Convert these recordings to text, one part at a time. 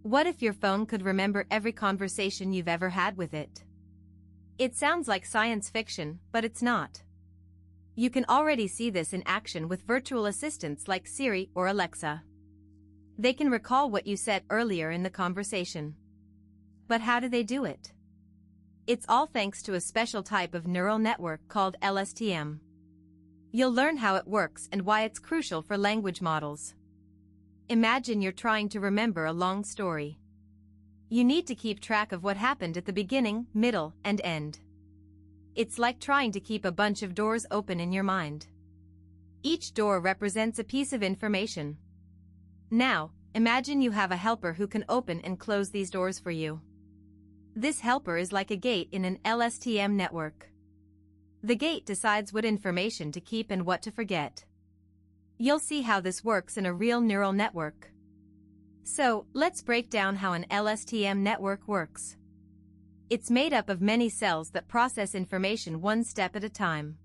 What if your phone could remember every conversation you've ever had with it? It sounds like science fiction, but it's not. You can already see this in action with virtual assistants like Siri or Alexa. They can recall what you said earlier in the conversation. But how do they do it? It's all thanks to a special type of neural network called LSTM. You'll learn how it works and why it's crucial for language models. Imagine you're trying to remember a long story. You need to keep track of what happened at the beginning, middle, and end. It's like trying to keep a bunch of doors open in your mind. Each door represents a piece of information. Now, imagine you have a helper who can open and close these doors for you. This helper is like a gate in an LSTM network. The gate decides what information to keep and what to forget. You'll see how this works in a real neural network. So, let's break down how an LSTM network works. It's made up of many cells that process information one step at a time.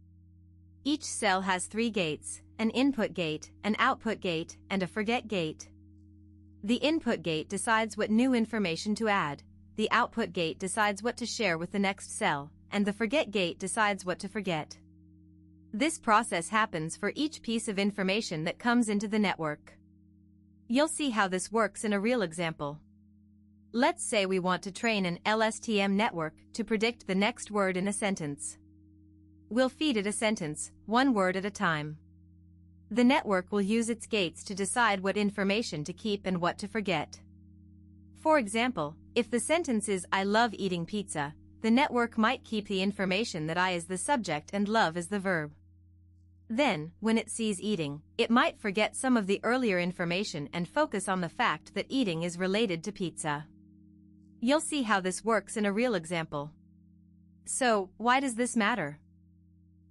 Each cell has 3 gates, an input gate, an output gate, and a forget gate. The input gate decides what new information to add, the output gate decides what to share with the next cell, and the forget gate decides what to forget. This process happens for each piece of information that comes into the network. You'll see how this works in a real example. Let's say we want to train an LSTM network to predict the next word in a sentence. We'll feed it a sentence, one word at a time. The network will use its gates to decide what information to keep and what to forget. For example, if the sentence is "I love eating pizza," the network might keep the information that I is the subject and love is the verb. Then, when it sees eating, it might forget some of the earlier information and focus on the fact that eating is related to pizza. You'll see how this works in a real example. So, why does this matter?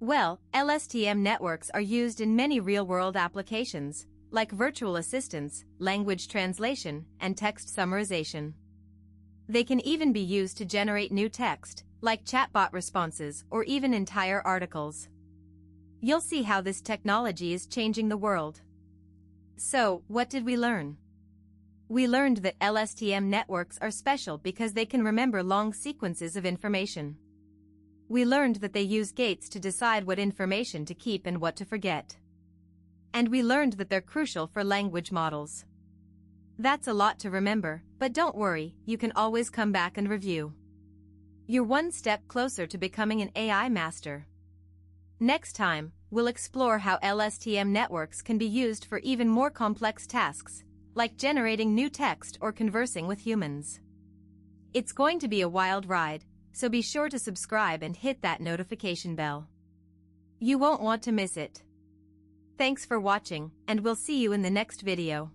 Well, LSTM networks are used in many real-world applications, like virtual assistants, language translation, and text summarization. They can even be used to generate new text, like chatbot responses or even entire articles. You'll see how this technology is changing the world. So, what did we learn? We learned that LSTM networks are special because they can remember long sequences of information. We learned that they use gates to decide what information to keep and what to forget. And we learned that they're crucial for language models. That's a lot to remember, but don't worry, you can always come back and review. You're one step closer to becoming an AI master. Next time, we'll explore how LSTM networks can be used for even more complex tasks, like generating new text or conversing with humans. It's going to be a wild ride, so be sure to subscribe and hit that notification bell. You won't want to miss it. Thanks for watching, and we'll see you in the next video.